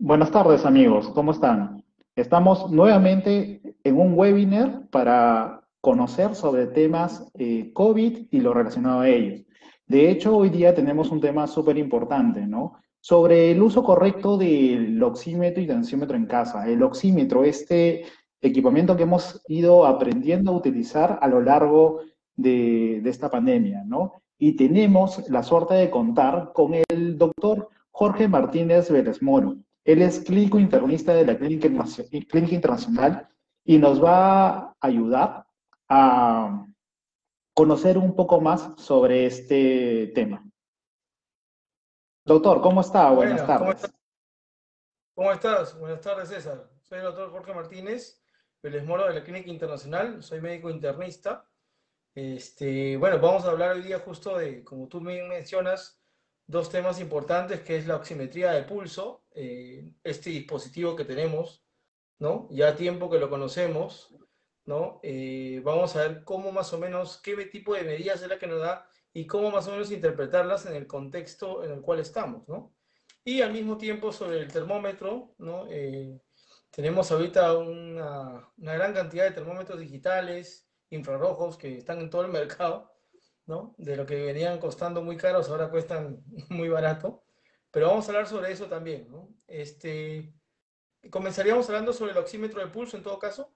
Buenas tardes amigos, ¿cómo están? Estamos nuevamente en un webinar para conocer sobre temas COVID y lo relacionado a ellos. De hecho, hoy día tenemos un tema súper importante, ¿no? Sobre el uso correcto del oxímetro y densímetro en casa. El oxímetro, este equipamiento que hemos ido aprendiendo a utilizar a lo largo de esta pandemia, ¿no? Y tenemos la suerte de contar con el doctor Jorge Martínez Vélez Moro. Él es clínico internista de la Clínica Internacional y nos va a ayudar a conocer un poco más sobre este tema. Doctor, ¿cómo está? Buenas Buenas, ¿cómo estás? tardes. ¿Cómo estás? Buenas tardes, César. Soy el doctor Jorge Martínez, Vélez Moro de la Clínica Internacional, soy médico internista. Bueno, vamos a hablar hoy día justo de, como tú me mencionas, dos temas importantes, que es la oximetría de pulso, este dispositivo que tenemos, ¿no? Ya tiempo que lo conocemos, ¿no? Vamos a ver cómo más o menos, qué tipo de medidas es la que nos da y cómo más o menos interpretarlas en el contexto en el cual estamos, ¿no? Y al mismo tiempo sobre el termómetro, ¿no? Tenemos ahorita una gran cantidad de termómetros digitales, infrarrojos, que están en todo el mercado, ¿no? De lo que venían costando muy caros, ahora cuestan muy barato. Pero vamos a hablar sobre eso también, ¿no? Comenzaríamos hablando sobre el oxímetro de pulso en todo caso.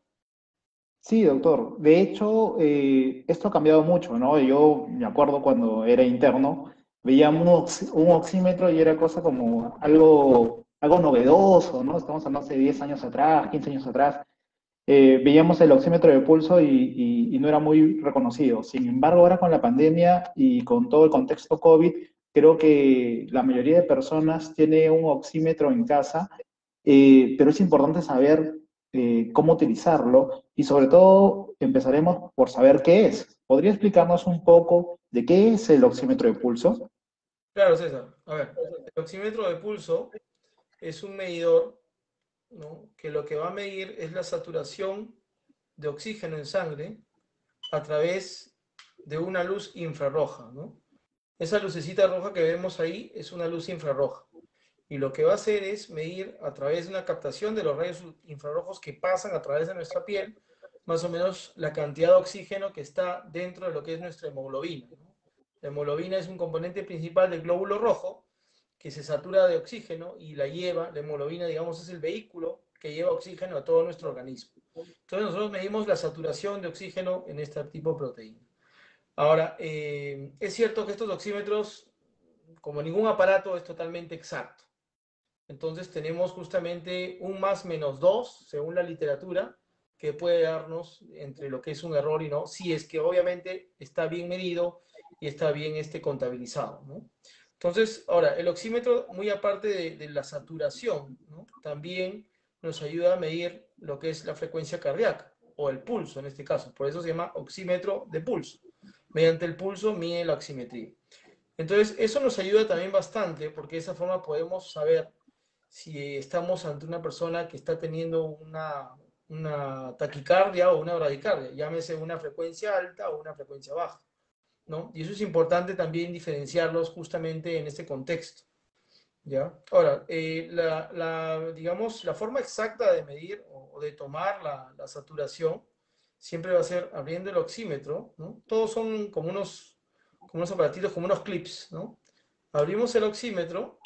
Sí, doctor. De hecho, esto ha cambiado mucho, ¿no? Yo me acuerdo cuando era interno, veíamos un oxímetro y era cosa como algo novedoso, ¿no? Estamos hablando hace 10 años atrás, 15 años atrás. Veíamos el oxímetro de pulso y no era muy reconocido. Sin embargo, ahora con la pandemia y con todo el contexto COVID, creo que la mayoría de personas tiene un oxímetro en casa, pero es importante saber cómo utilizarlo y sobre todo empezaremos por saber qué es. ¿Podría explicarnos un poco de qué es el oxímetro de pulso? Claro, César. A ver, el oxímetro de pulso es un medidor, ¿no? Que lo que va a medir es la saturación de oxígeno en sangre a través de una luz infrarroja, ¿no? Esa lucecita roja que vemos ahí es una luz infrarroja. Y lo que va a hacer es medir a través de una captación de los rayos infrarrojos que pasan a través de nuestra piel, más o menos la cantidad de oxígeno que está dentro de lo que es nuestra hemoglobina, ¿no? La hemoglobina es un componente principal del glóbulo rojo que se satura de oxígeno y la hemoglobina, digamos, es el vehículo que lleva oxígeno a todo nuestro organismo. Entonces nosotros medimos la saturación de oxígeno en este tipo de proteína. Ahora, es cierto que estos oxímetros, como ningún aparato, es totalmente exacto. Entonces tenemos justamente un más menos 2 según la literatura, que puede darnos entre lo que es un error y no, si es que obviamente está bien medido y está bien contabilizado, ¿no? Entonces, ahora, el oxímetro, muy aparte de la saturación, ¿no? También nos ayuda a medir lo que es la frecuencia cardíaca o el pulso en este caso. Por eso se llama oxímetro de pulso. Mediante el pulso mide la oximetría. Entonces, eso nos ayuda también bastante porque de esa forma podemos saber si estamos ante una persona que está teniendo una taquicardia o una bradicardia, llámese una frecuencia alta o una frecuencia baja, ¿no? Y eso es importante también diferenciarlos justamente en este contexto, ¿ya? Ahora, digamos, la forma exacta de medir o de tomar la saturación siempre va a ser abriendo el oxímetro, ¿no? Todos son como unos aparatitos, como unos clips, ¿no? Abrimos el oxímetro,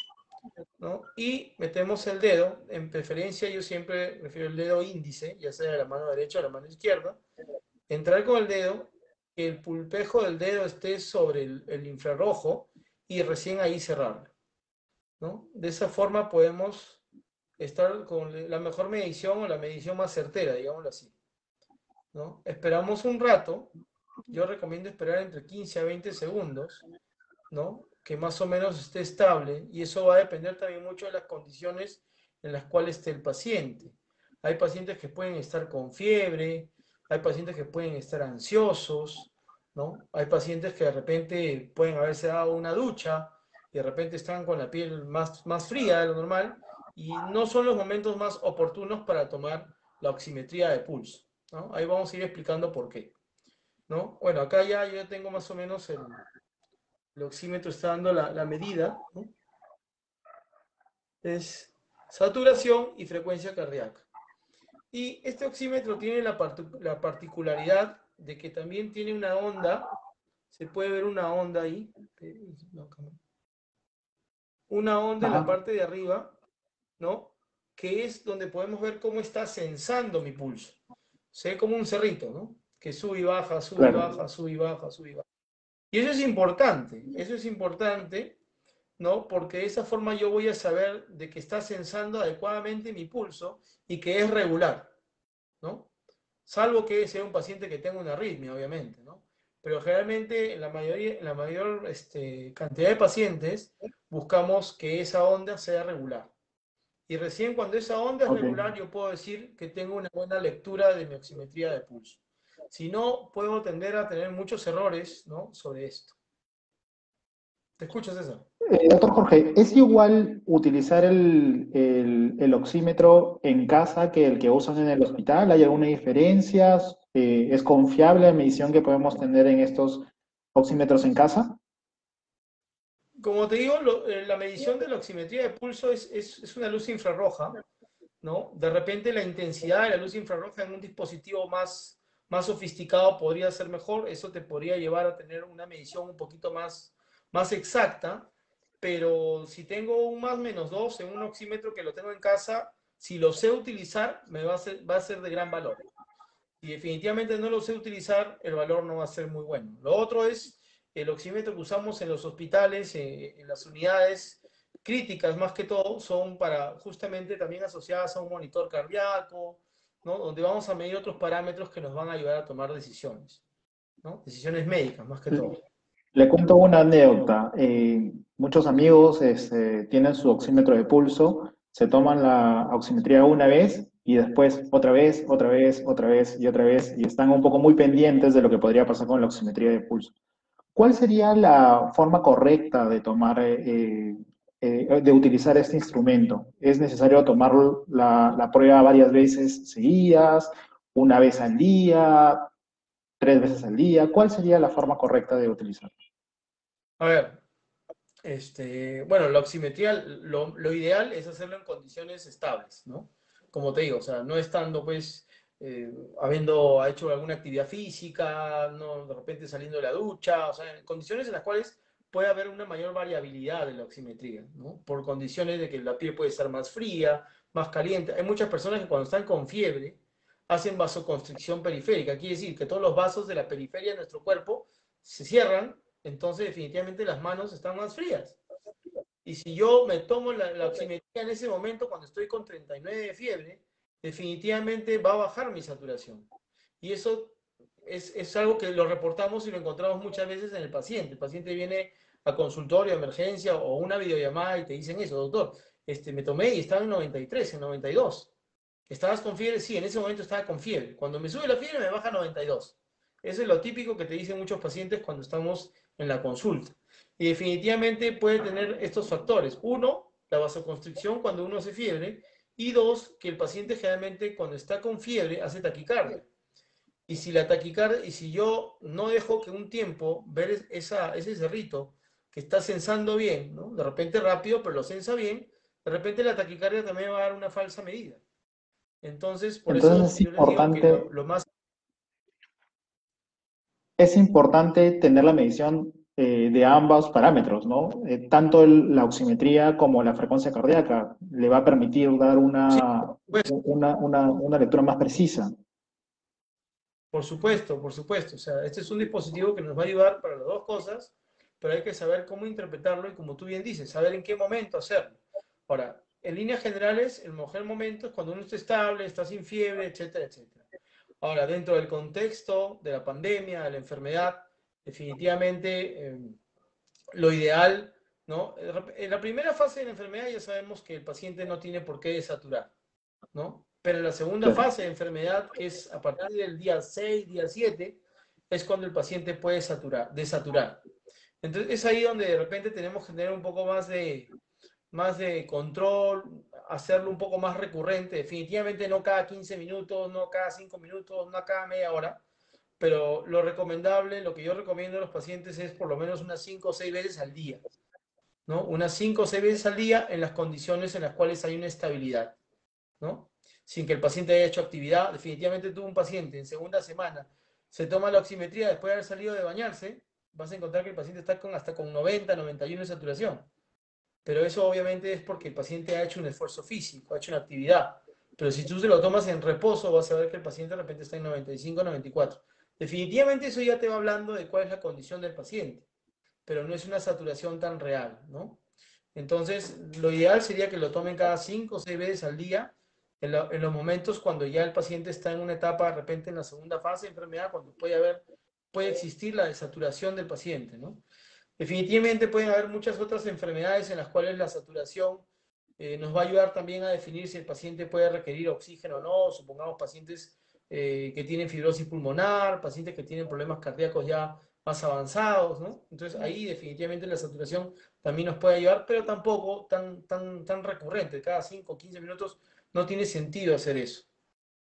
¿no? Y metemos el dedo, en preferencia yo siempre prefiero el dedo índice, ya sea de la mano derecha o la mano izquierda, entrar con el dedo, que el pulpejo del dedo esté sobre el infrarrojo y recién ahí cerrarlo, ¿no? De esa forma podemos estar con la mejor medición o la medición más certera, digámoslo así, ¿no? Esperamos un rato, yo recomiendo esperar entre 15 a 20 segundos, ¿no? Que más o menos esté estable y eso va a depender también mucho de las condiciones en las cuales esté el paciente. Hay pacientes que pueden estar con fiebre, hay pacientes que pueden estar ansiosos, ¿no? Hay pacientes que de repente pueden haberse dado una ducha y de repente están con la piel más fría de lo normal y no son los momentos más oportunos para tomar la oximetría de pulso, ¿no? Ahí vamos a ir explicando por qué, ¿no? Bueno, acá ya yo tengo más o menos el oxímetro está dando la medida, ¿no? Es saturación y frecuencia cardíaca. Y este oxímetro tiene la particularidad de que también tiene una onda, se puede ver una onda ahí, una onda en la Ajá. parte de arriba, ¿no? Que es donde podemos ver cómo está sensando mi pulso. Se ve como un cerrito, ¿no? Que sube y baja, sube y Claro. baja, sube y baja, sube y baja. Y eso es importante, ¿no? Porque de esa forma yo voy a saber de que está sensando adecuadamente mi pulso y que es regular, ¿no? Salvo que sea un paciente que tenga una arritmia, obviamente, ¿no? Pero generalmente en la mayor cantidad de pacientes buscamos que esa onda sea regular. Y recién cuando esa onda es Ok. regular, yo puedo decir que tengo una buena lectura de mi oximetría de pulso. Si no, puedo tender a tener muchos errores, ¿no? Sobre esto. ¿Te escuchas eso? Doctor Jorge, ¿es igual utilizar el oxímetro en casa que el que usan en el hospital? ¿Hay alguna diferencia? ¿Es confiable la medición que podemos tener en estos oxímetros en casa? Como te digo, la medición de la oximetría de pulso es una luz infrarroja, ¿no? De repente la intensidad de la luz infrarroja en un dispositivo más sofisticado podría ser mejor, eso te podría llevar a tener una medición un poquito más exacta, pero si tengo un más menos 2 en un oxímetro que lo tengo en casa, si lo sé utilizar, va a ser de gran valor. Si definitivamente no lo sé utilizar, el valor no va a ser muy bueno. Lo otro es el oxímetro que usamos en los hospitales, en las unidades críticas más que todo, son para justamente también asociadas a un monitor cardíaco, ¿no? Donde vamos a medir otros parámetros que nos van a ayudar a tomar decisiones, ¿no? Decisiones médicas más que todo. Le cuento una anécdota. Muchos amigos tienen su oxímetro de pulso, se toman la oximetría una vez y después otra vez, otra vez, otra vez y otra vez y están un poco muy pendientes de lo que podría pasar con la oximetría de pulso. ¿Cuál sería la forma correcta de tomar, de utilizar este instrumento? ¿Es necesario tomar la prueba varias veces seguidas, una vez al día, tres veces al día? ¿Cuál sería la forma correcta de utilizar? A ver, bueno, la oximetría, lo ideal es hacerlo en condiciones estables, ¿no? Como te digo, o sea, no estando, pues, habiendo hecho alguna actividad física, no de repente saliendo de la ducha, o sea, en condiciones en las cuales puede haber una mayor variabilidad de la oximetría, ¿no? Por condiciones de que la piel puede estar más fría, más caliente. Hay muchas personas que cuando están con fiebre hacen vasoconstricción periférica, quiere decir que todos los vasos de la periferia de nuestro cuerpo se cierran, entonces definitivamente las manos están más frías. Y si yo me tomo la oximetría en ese momento, cuando estoy con 39 de fiebre, definitivamente va a bajar mi saturación. Y eso es algo que lo reportamos y lo encontramos muchas veces en el paciente. El paciente viene a consultorio, a emergencia o una videollamada y te dicen eso, doctor, me tomé y estaba en 93, en 92. ¿Estabas con fiebre? Sí, en ese momento estaba con fiebre. Cuando me sube la fiebre me baja a 92. Eso es lo típico que te dicen muchos pacientes cuando estamos en la consulta. Y definitivamente puede tener estos factores. Uno, la vasoconstricción cuando uno hace fiebre. Y dos, que el paciente generalmente cuando está con fiebre hace taquicardia. Y si la taquicardia, y si yo no dejo que un tiempo ver ese cerrito que está sensando bien, ¿no? De repente rápido, pero lo sensa bien, de repente la taquicardia también va a dar una falsa medida. Entonces, por Entonces eso yo les digo que lo más... es importante tener la medición de ambos parámetros, ¿no? Tanto la oximetría como la frecuencia cardíaca le va a permitir dar Sí, pues, una lectura más precisa. por supuesto, por supuesto. O sea, este es un dispositivo que nos va a ayudar para las dos cosas, pero hay que saber cómo interpretarlo y como tú bien dices, saber en qué momento hacerlo. Ahora, en líneas generales, el mejor momento es cuando uno está estable, está sin fiebre, etcétera, etcétera. Ahora, dentro del contexto de la pandemia, de la enfermedad, definitivamente lo ideal, ¿no? En la primera fase de la enfermedad ya sabemos que el paciente no tiene por qué desaturar, ¿no? Pero en la segunda Claro. fase de enfermedad, que es a partir del día 6, día 7, es cuando el paciente puede desaturar. Entonces es ahí donde de repente tenemos que tener un poco más de control, hacerlo un poco más recurrente, definitivamente no cada 15 minutos, no cada 5 minutos, no cada media hora, pero lo recomendable, lo que yo recomiendo a los pacientes es por lo menos unas 5 o 6 veces al día. ¿no? Unas 5 o 6 veces al día en las condiciones en las cuales hay una estabilidad, ¿no? Sin que el paciente haya hecho actividad. Definitivamente tuvo un paciente en segunda semana, se toma la oximetría después de haber salido de bañarse, vas a encontrar que el paciente está hasta con 90, 91 de saturación. Pero eso obviamente es porque el paciente ha hecho un esfuerzo físico, ha hecho una actividad. Pero si tú se lo tomas en reposo, vas a ver que el paciente de repente está en 95, 94. Definitivamente eso ya te va hablando de cuál es la condición del paciente, pero no es una saturación tan real, ¿no? Entonces, lo ideal sería que lo tomen cada 5 o 6 veces al día, en los momentos cuando ya el paciente está en una etapa, de repente en la segunda fase de enfermedad, cuando puede existir la desaturación del paciente, ¿no? Definitivamente pueden haber muchas otras enfermedades en las cuales la saturación nos va a ayudar también a definir si el paciente puede requerir oxígeno o no. Supongamos pacientes que tienen fibrosis pulmonar, pacientes que tienen problemas cardíacos ya más avanzados, ¿no? Entonces ahí definitivamente la saturación también nos puede ayudar, pero tampoco tan recurrente. Cada 5 o 15 minutos no tiene sentido hacer eso.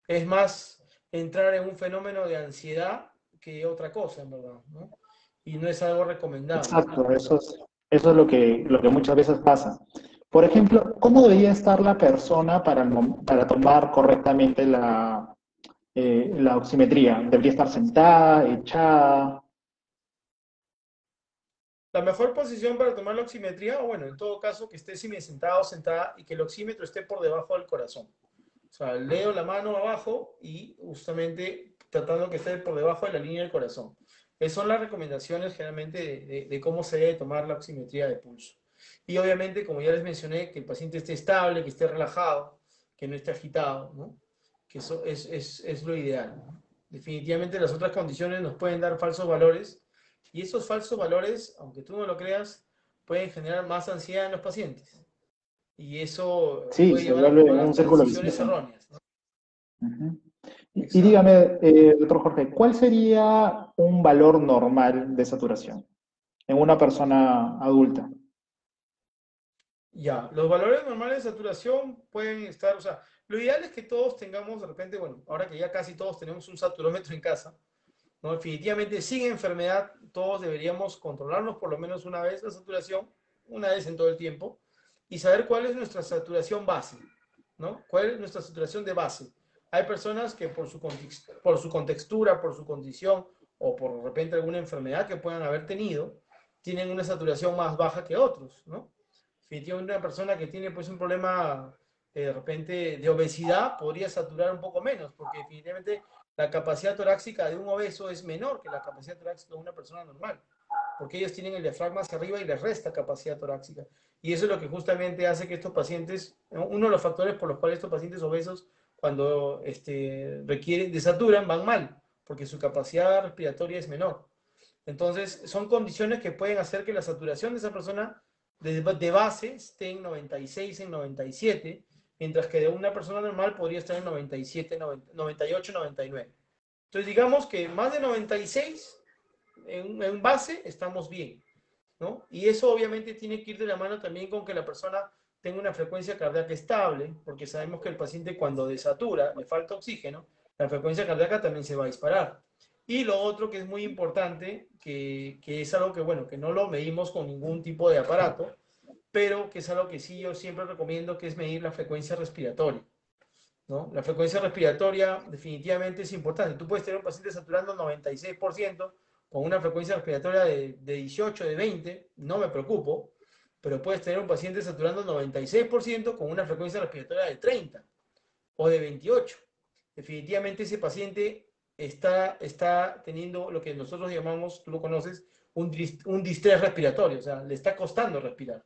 Es más entrar en un fenómeno de ansiedad que otra cosa, en verdad, ¿no? Y no es algo recomendable. Exacto, eso es lo que muchas veces pasa. Por ejemplo, ¿cómo debería estar la persona para tomar correctamente la oximetría? ¿Debería estar sentada, echada? La mejor posición para tomar la oximetría, o bueno, en todo caso, que esté sentado o sentada y que el oxímetro esté por debajo del corazón. O sea, leo la mano abajo y justamente tratando que esté por debajo de la línea del corazón. Esas son las recomendaciones generalmente de cómo se debe tomar la oximetría de pulso. Y obviamente, como ya les mencioné, que el paciente esté estable, que esté relajado, que no esté agitado, ¿no? Que eso es lo ideal, ¿no? Definitivamente las otras condiciones nos pueden dar falsos valores y esos falsos valores, aunque tú no lo creas, pueden generar más ansiedad en los pacientes y eso Sí, puede se llevar a vuelve tomar un hasta círculo decisiones vicioso. erróneas, ¿no? Ujú. Y Exacto. dígame, doctor Jorge, ¿cuál sería un valor normal de saturación en una persona adulta? Ya, los valores normales de saturación pueden estar, o sea, lo ideal es que todos tengamos de repente, bueno, ahora que ya casi todos tenemos un saturómetro en casa, ¿no? Definitivamente sin enfermedad todos deberíamos controlarnos por lo menos una vez la saturación, una vez en todo el tiempo, y saber cuál es nuestra saturación base, ¿no? ¿Cuál es nuestra saturación de base? Hay personas que por su contextura, por su condición o por de repente alguna enfermedad que puedan haber tenido, tienen una saturación más baja que otros, ¿no? Definitivamente una persona que tiene pues un problema de repente de obesidad podría saturar un poco menos, porque definitivamente la capacidad torácica de un obeso es menor que la capacidad torácica de una persona normal, porque ellos tienen el diafragma hacia arriba y les resta capacidad torácica. Y eso es lo que justamente hace que estos pacientes, uno de los factores por los cuales estos pacientes obesos, cuando desaturan, van mal, porque su capacidad respiratoria es menor. Entonces, son condiciones que pueden hacer que la saturación de esa persona de base esté en 96, en 97, mientras que de una persona normal podría estar en 97, 98, 99. Entonces, digamos que más de 96 en base estamos bien, ¿no? Y eso obviamente tiene que ir de la mano también con que la persona tenga una frecuencia cardíaca estable, porque sabemos que el paciente cuando desatura, le falta oxígeno, la frecuencia cardíaca también se va a disparar. Y lo otro que es muy importante, que es algo que, bueno, que no lo medimos con ningún tipo de aparato, pero que es algo que sí yo siempre recomiendo, que es medir la frecuencia respiratoria, ¿no? La frecuencia respiratoria definitivamente es importante. Tú puedes tener un paciente saturando 96% con una frecuencia respiratoria de 18, de 20, no me preocupo, pero puedes tener un paciente saturando 96% con una frecuencia respiratoria de 30 o de 28. Definitivamente ese paciente está teniendo lo que nosotros llamamos, tú lo conoces, un distrés respiratorio, o sea, le está costando respirar.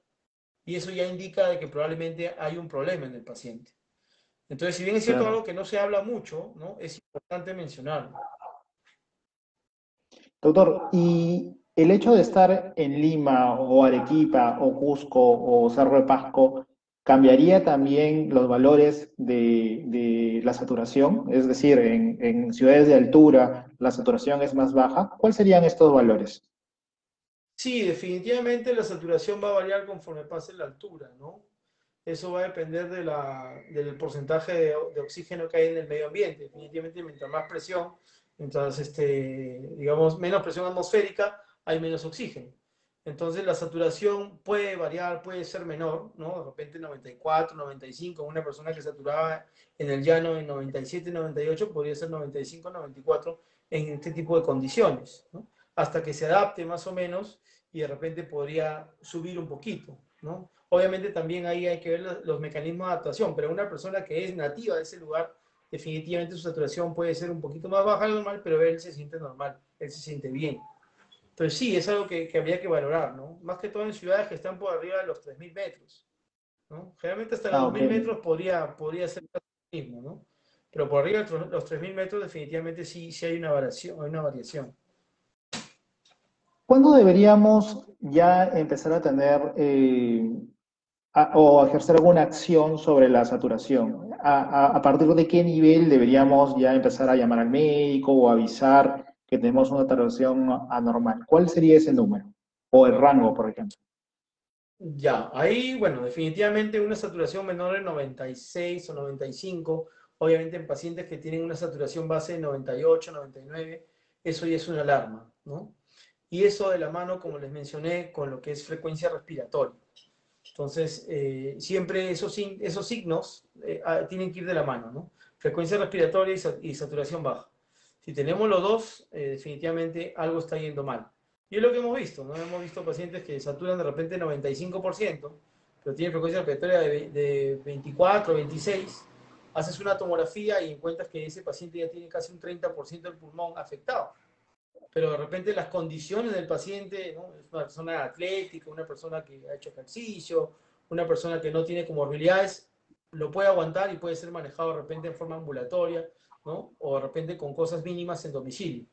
Y eso ya indica de que probablemente hay un problema en el paciente. Entonces, si bien es cierto Claro. algo que no se habla mucho, ¿no? Es importante mencionarlo. Doctor, ¿y el hecho de estar en Lima o Arequipa o Cusco o Cerro de Pasco cambiaría también los valores de la saturación? Es decir, en ciudades de altura la saturación es más baja. ¿Cuáles serían estos valores? Sí, definitivamente la saturación va a variar conforme pase la altura, ¿no? Eso va a depender del porcentaje de oxígeno que hay en el medio ambiente. Definitivamente, mientras más presión, mientras, digamos, menos presión atmosférica, hay menos oxígeno. Entonces la saturación puede variar, puede ser menor, ¿no? De repente 94, 95, una persona que saturaba en el llano en 97, 98, podría ser 95, 94 en este tipo de condiciones, ¿no? Hasta que se adapte más o menos y de repente podría subir un poquito, ¿no? Obviamente también ahí hay que ver los mecanismos de adaptación, pero una persona que es nativa de ese lugar, definitivamente su saturación puede ser un poquito más baja de lo normal, pero él se siente normal, él se siente bien. Entonces sí, es algo que habría que valorar, ¿no? Más que todo en ciudades que están por arriba de los 3.000 metros, ¿no? Generalmente hasta los Ah, ok. 2.000 metros podría ser lo mismo, ¿no? Pero por arriba de los 3.000 metros definitivamente sí hay una variación, hay una variación. ¿Cuándo deberíamos ya empezar a tener o ejercer alguna acción sobre la saturación? A partir de qué nivel deberíamos ya empezar a llamar al médico o avisar que tenemos una saturación anormal? ¿Cuál sería ese número? O el rango, por ejemplo. Ya, ahí, bueno, definitivamente una saturación menor de 96 o 95, obviamente en pacientes que tienen una saturación base de 98, 99, eso ya es una alarma, ¿no? Y eso de la mano, como les mencioné, con lo que es frecuencia respiratoria. Entonces, siempre esos signos tienen que ir de la mano, ¿no? Frecuencia respiratoria y saturación baja. Si tenemos los dos, definitivamente algo está yendo mal. Y es lo que hemos visto, ¿no? Hemos visto pacientes que saturan de repente 95%, pero tienen frecuencia respiratoria de 24, 26. Haces una tomografía y encuentras que ese paciente ya tiene casi un 30% del pulmón afectado, pero de repente las condiciones del paciente, ¿no? Es una persona atlética, una persona que ha hecho ejercicio, una persona que no tiene comorbilidades, lo puede aguantar y puede ser manejado de repente en forma ambulatoria, ¿no? O de repente con cosas mínimas en domicilio,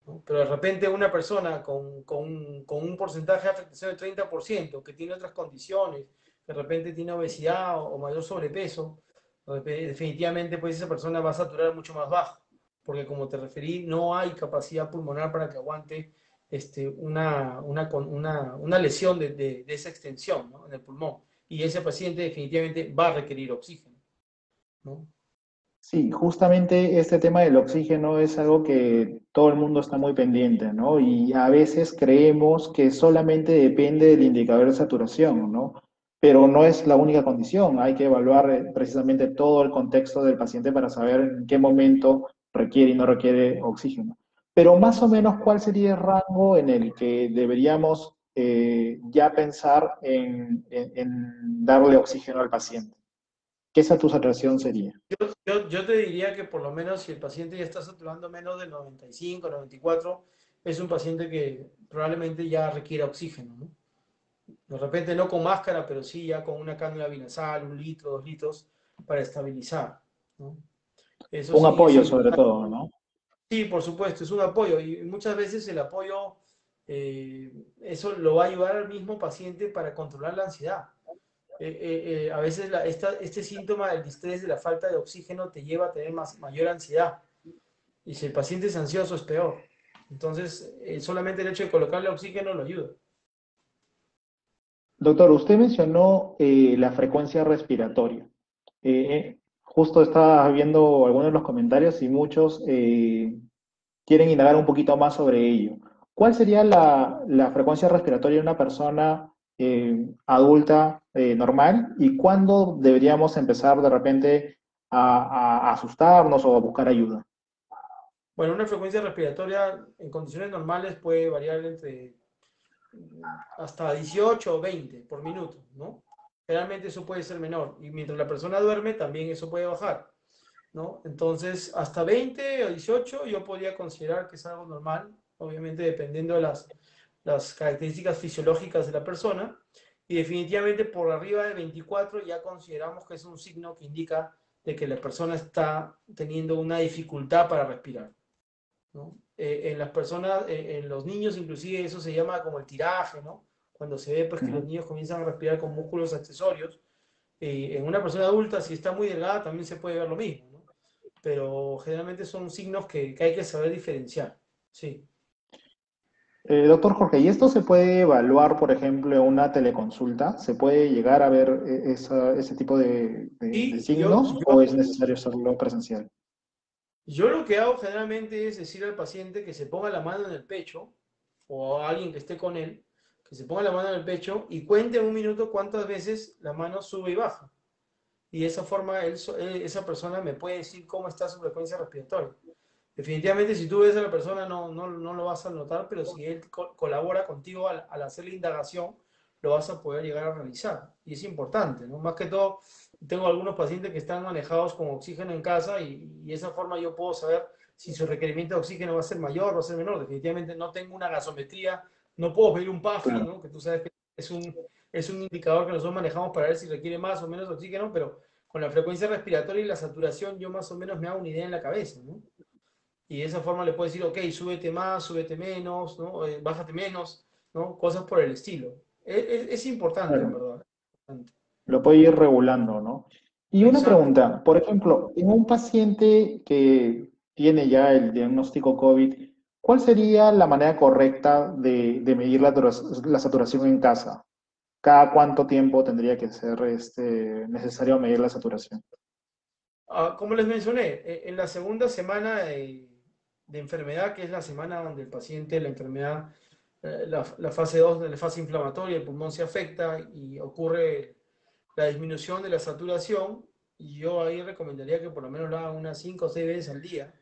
¿no? Pero de repente una persona con un porcentaje de afectación del 30%, que tiene otras condiciones, que de repente tiene obesidad o mayor sobrepeso, definitivamente pues esa persona va a saturar mucho más bajo, porque como te referí, no hay capacidad pulmonar para que aguante una lesión de esa extensión, ¿no? En el pulmón. Y ese paciente definitivamente va a requerir oxígeno, ¿no? Sí, justamente este tema del oxígeno es algo que todo el mundo está muy pendiente, ¿no? Y a veces creemos que solamente depende del indicador de saturación, ¿no? Pero no es la única condición. Hay que evaluar precisamente todo el contexto del paciente para saber en qué momento requiere y no requiere oxígeno. Pero más o menos, ¿cuál sería el rango en el que deberíamos ya pensar en darle oxígeno al paciente? ¿Qué saturación sería? Yo te diría que por lo menos si el paciente ya está saturando menos de 95, 94, es un paciente que probablemente ya requiera oxígeno, ¿no? De repente no con máscara, pero sí ya con una cánula binasal, 1 litro, 2 litros, para estabilizar, ¿no? Eso Un sí es apoyo sobre importante. todo, ¿no? Sí, por supuesto, es un apoyo y muchas veces el apoyo, eso lo va a ayudar al mismo paciente para controlar la ansiedad. A veces este síntoma del distrés, de la falta de oxígeno, te lleva a tener mayor ansiedad. Y si el paciente es ansioso, es peor. Entonces, solamente el hecho de colocarle oxígeno lo ayuda. Doctor, usted mencionó la frecuencia respiratoria. Justo estaba viendo algunos de los comentarios y muchos quieren indagar un poquito más sobre ello. ¿Cuál sería la frecuencia respiratoria de una persona adulta normal y cuándo deberíamos empezar de repente a asustarnos o a buscar ayuda? Bueno, una frecuencia respiratoria en condiciones normales puede variar entre hasta 18 o 20 por minuto, ¿no? Generalmente eso puede ser menor. Y mientras la persona duerme, también eso puede bajar, ¿no? Entonces, hasta 20 o 18 yo podría considerar que es algo normal, obviamente dependiendo de las características fisiológicas de la persona. Y definitivamente por arriba de 24 ya consideramos que es un signo que indica de que la persona está teniendo una dificultad para respirar, ¿no? En las personas, en los niños inclusive eso se llama como el tiraje, ¿no? Cuando se ve pues que los Ujú. niños comienzan a respirar con músculos accesorios. En una persona adulta, si está muy delgada, también se puede ver lo mismo, ¿no? Pero generalmente son signos que hay que saber diferenciar, sí. Doctor Jorge, ¿y esto se puede evaluar, por ejemplo, en una teleconsulta? ¿Se puede llegar a ver ese tipo de Y signos o es necesario hacerlo presencial? yo lo que hago generalmente es decir al paciente que se ponga la mano en el pecho o a alguien que esté con él, que se ponga la mano en el pecho y cuente en un minuto cuántas veces la mano sube y baja. Y de esa forma esa persona me puede decir cómo está su frecuencia respiratoria. Definitivamente, si tú ves a la persona, no lo vas a notar, pero si él colabora contigo al hacer la indagación, lo vas a poder llegar a realizar. Y es importante, ¿no? Más que todo, tengo algunos pacientes que están manejados con oxígeno en casa y de esa forma yo puedo saber si su requerimiento de oxígeno va a ser mayor o va a ser menor. Definitivamente no tengo una gasometría, no puedo pedir un PAFI, Claro, ¿no? Que tú sabes que es un indicador que nosotros manejamos para ver si requiere más o menos oxígeno, pero con la frecuencia respiratoria y la saturación yo más o menos me hago una idea en la cabeza, ¿no? Y de esa forma le puedo decir, ok, súbete más, súbete menos, ¿no? Bájate menos, ¿no? Cosas por el estilo. Es importante, en claro. verdad. Lo puede ir regulando, ¿no? Y una Exacto. pregunta, por ejemplo, en un paciente que tiene ya el diagnóstico COVID, ¿cuál sería la manera correcta de medir la saturación en casa? ¿Cada cuánto tiempo tendría que ser necesario medir la saturación? Como les mencioné, en la segunda semana de enfermedad, que es la semana donde el paciente, la enfermedad, la fase 2 de la fase inflamatoria, el pulmón se afecta y ocurre la disminución de la saturación, y yo ahí recomendaría que por lo menos lo hagan unas 5 o 6 veces al día,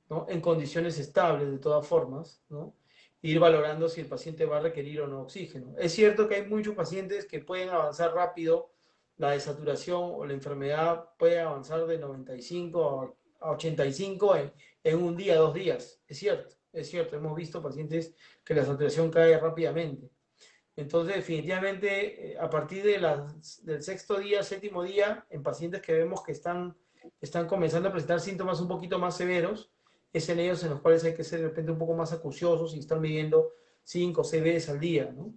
¿no? En condiciones estables de todas formas, ¿no? Ir valorando si el paciente va a requerir o no oxígeno. Es cierto que hay muchos pacientes que pueden avanzar rápido, la desaturación o la enfermedad puede avanzar de 95 a 85 en un día, 2 días. Es cierto, hemos visto pacientes que la saturación cae rápidamente. Entonces, definitivamente, a partir del sexto día, séptimo día, en pacientes que vemos que están comenzando a presentar síntomas un poquito más severos, es en ellos en los cuales hay que ser de repente un poco más acuciosos y estar midiendo 5 o 6 veces al día, ¿no?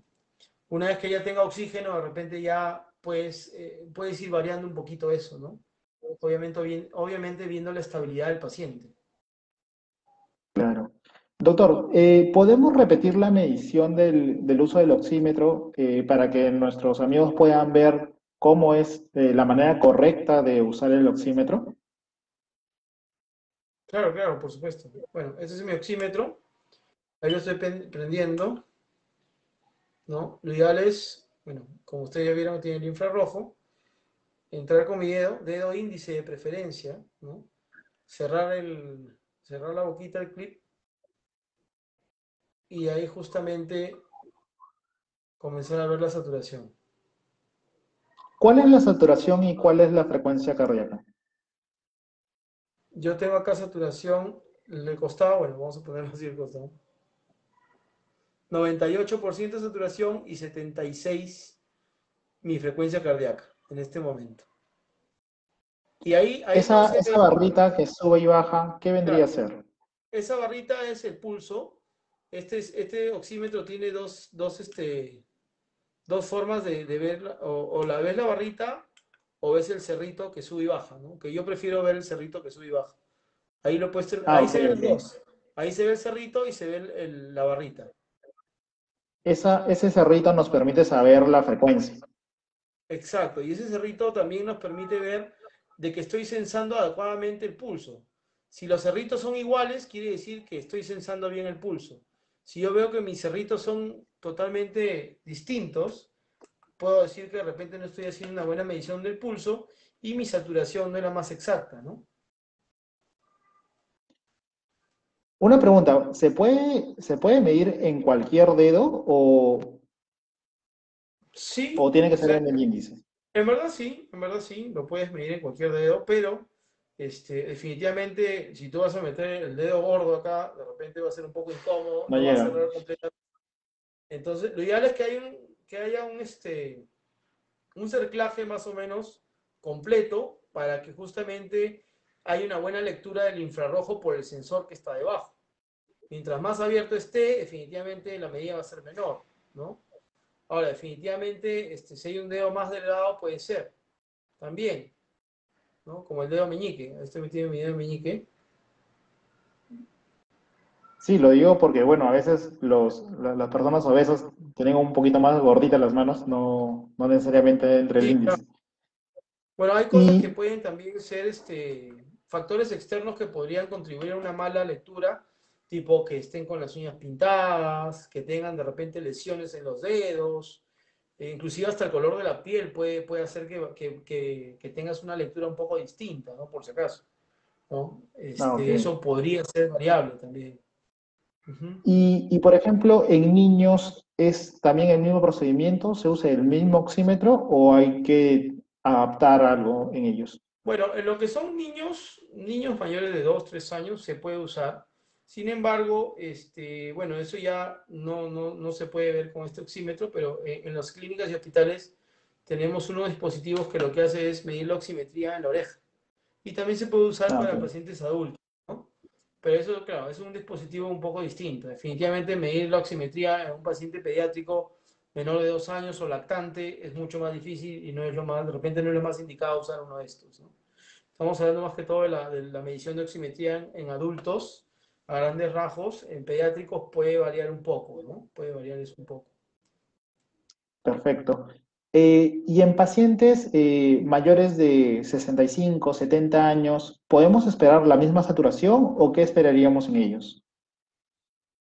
Una vez que ya tenga oxígeno, de repente ya puedes ir variando un poquito eso, ¿no? Obviamente viendo la estabilidad del paciente. Claro. Doctor, ¿podemos repetir la medición del uso del oxímetro para que nuestros amigos puedan ver cómo es la manera correcta de usar el oxímetro? Claro, claro, por supuesto. Bueno, este es mi oxímetro. Ahí lo estoy prendiendo, ¿no? Lo ideal es, bueno, como ustedes ya vieron, tiene el infrarrojo. Entrar con mi dedo índice de preferencia, ¿no? Cerrar la boquita del clip y ahí justamente comenzar a ver la saturación. ¿Cuál es la saturación y cuál es la frecuencia cardíaca? Yo tengo acá saturación, le costaba, bueno, vamos a ponerlo así el costado. 98% de saturación y 76 mi frecuencia cardíaca en este momento. Y ahí no se Esa ve, barrita que sube y baja, ¿qué vendría a claro, ser? esa barrita es el pulso. Este oxímetro tiene dos formas de verla, o la ves la barrita o ves el cerrito que sube y baja, ¿no? Que yo prefiero ver el cerrito que sube y baja. Ah, Ahí ok, se ven los ok. dos. Ahí se ve el cerrito y se ve la barrita. Ese cerrito nos permite saber la frecuencia. Exacto. Y ese cerrito también nos permite ver de que estoy sensando adecuadamente el pulso. Si los cerritos son iguales, quiere decir que estoy sensando bien el pulso. Si yo veo que mis cerritos son totalmente distintos, puedo decir que de repente no estoy haciendo una buena medición del pulso y mi saturación no era más exacta, ¿no? Una pregunta, se puede medir en cualquier dedo o Sí, tiene que o ser sea, en el índice? en verdad sí, lo puedes medir en cualquier dedo, pero definitivamente si tú vas a meter el dedo gordo acá, de repente va a ser un poco incómodo, No no va a llega. cerrar completamente. Entonces, lo ideal es que haya un cerclaje más o menos completo para que justamente haya una buena lectura del infrarrojo por el sensor que está debajo. Mientras más abierto esté, definitivamente la medida va a ser menor, ¿no? Ahora, definitivamente, si hay un dedo más delgado, puede ser también, ¿no? Como el dedo meñique. Este me tiene mi dedo meñique. Sí, lo digo porque, bueno, a veces las personas obesas tienen un poquito más gorditas las manos, no necesariamente entre el Sí, claro. índice. Bueno, hay cosas que Y pueden también ser factores externos que podrían contribuir a una mala lectura. tipo que estén con las uñas pintadas, que tengan de repente lesiones en los dedos, inclusive hasta el color de la piel puede hacer que tengas una lectura un poco distinta, ¿no? Por si acaso, ¿no? Ah, ok. Eso podría ser variable también. Ujú. Y, por ejemplo, en niños, ¿es también el mismo procedimiento? ¿Se usa el mismo oxímetro o hay que adaptar algo en ellos? Bueno, en lo que son niños mayores de 2, 3 años se puede usar. Sin embargo, bueno, eso ya no se puede ver con este oxímetro, pero en las clínicas y hospitales tenemos unos dispositivos que lo que hace es medir la oximetría en la oreja. Y también se puede usar Ah, para ok. pacientes adultos, ¿no? Pero eso, claro, es un dispositivo un poco distinto. Definitivamente medir la oximetría en un paciente pediátrico menor de 2 años o lactante es mucho más difícil y no es lo más, de repente no es lo más indicado usar uno de estos, ¿no? Estamos hablando más que todo de la medición de oximetría en adultos, a grandes rasgos. En pediátricos puede variar un poco, ¿no? Puede variar eso un poco. Perfecto. Y en pacientes mayores de 65, 70 años, ¿podemos esperar la misma saturación o qué esperaríamos en ellos?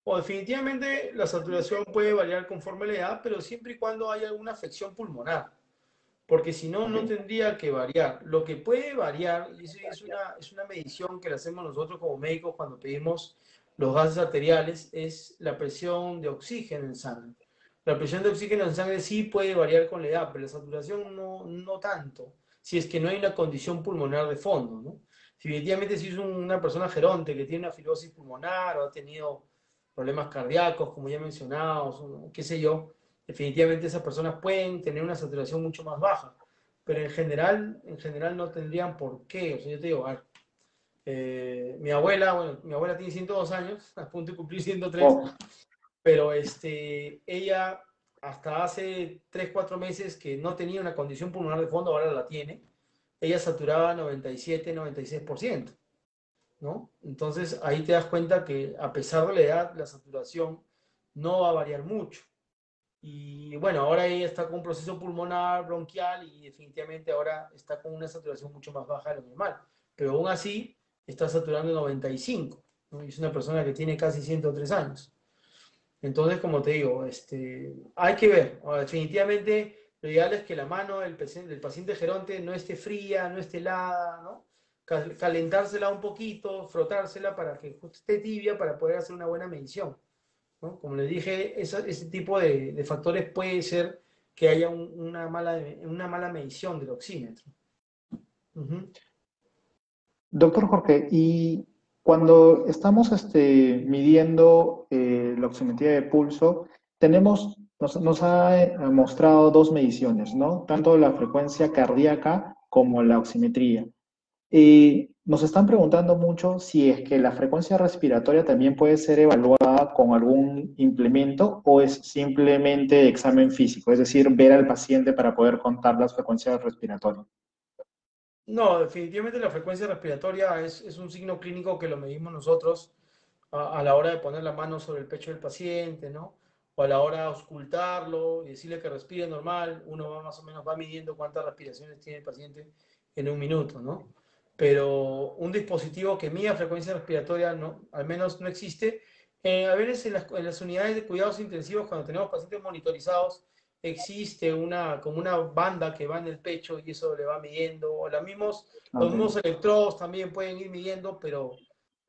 O definitivamente la saturación puede variar conforme la edad, pero siempre y cuando haya alguna afección pulmonar, porque si no, Ok. no tendría que variar. Lo que puede variar, y eso es una medición que la hacemos nosotros como médicos cuando pedimos los gases arteriales, es la presión de oxígeno en sangre. La presión de oxígeno en sangre sí puede variar con la edad, pero la saturación no tanto, si es que no hay una condición pulmonar de fondo, ¿no? Si definitivamente si es una persona geronte que tiene una fibrosis pulmonar o ha tenido problemas cardíacos, como ya he mencionado, qué sé yo, definitivamente esas personas pueden tener una saturación mucho más baja, pero en general no tendrían por qué. O sea, yo te digo, a ver, mi abuela, bueno, mi abuela tiene 102 años, a punto de cumplir 103, Oh, pero ella hasta hace 3 4 meses que no tenía una condición pulmonar de fondo, ahora la tiene, ella saturaba 97, 96%, ¿no? Entonces ahí te das cuenta que a pesar de la edad, la saturación no va a variar mucho. Y bueno, ahora ella está con un proceso pulmonar, bronquial y definitivamente ahora está con una saturación mucho más baja de lo normal. Pero aún así está saturando 95, ¿no? Y es una persona que tiene casi 103 años. Entonces, como te digo, hay que ver. Ahora, definitivamente lo ideal es que la mano del paciente geronte no esté fría, no esté helada, ¿no? Calentársela un poquito, frotársela para que esté tibia para poder hacer una buena medición, ¿no? Como les dije, ese tipo de factores puede ser que haya una mala medición del oxímetro. Ujú. doctor Jorge, y cuando estamos midiendo la oximetría de pulso, nos ha mostrado dos mediciones, ¿no? Tanto la frecuencia cardíaca como la oximetría. Y nos están preguntando mucho si es que la frecuencia respiratoria también puede ser evaluada con algún implemento o es simplemente examen físico, es decir, ver al paciente para poder contar las frecuencias respiratorias. No, definitivamente la frecuencia respiratoria es un signo clínico que lo medimos nosotros a la hora de poner la mano sobre el pecho del paciente, ¿no? O a la hora de auscultarlo y decirle que respire normal, uno más o menos va midiendo cuántas respiraciones tiene el paciente en un minuto, ¿no? Pero un dispositivo que mida frecuencia respiratoria, no, al menos no existe. A veces en las unidades de cuidados intensivos, cuando tenemos pacientes monitorizados, existe como una banda que va en el pecho y eso le va midiendo. O los mismos Ok. electrodos también pueden ir midiendo, pero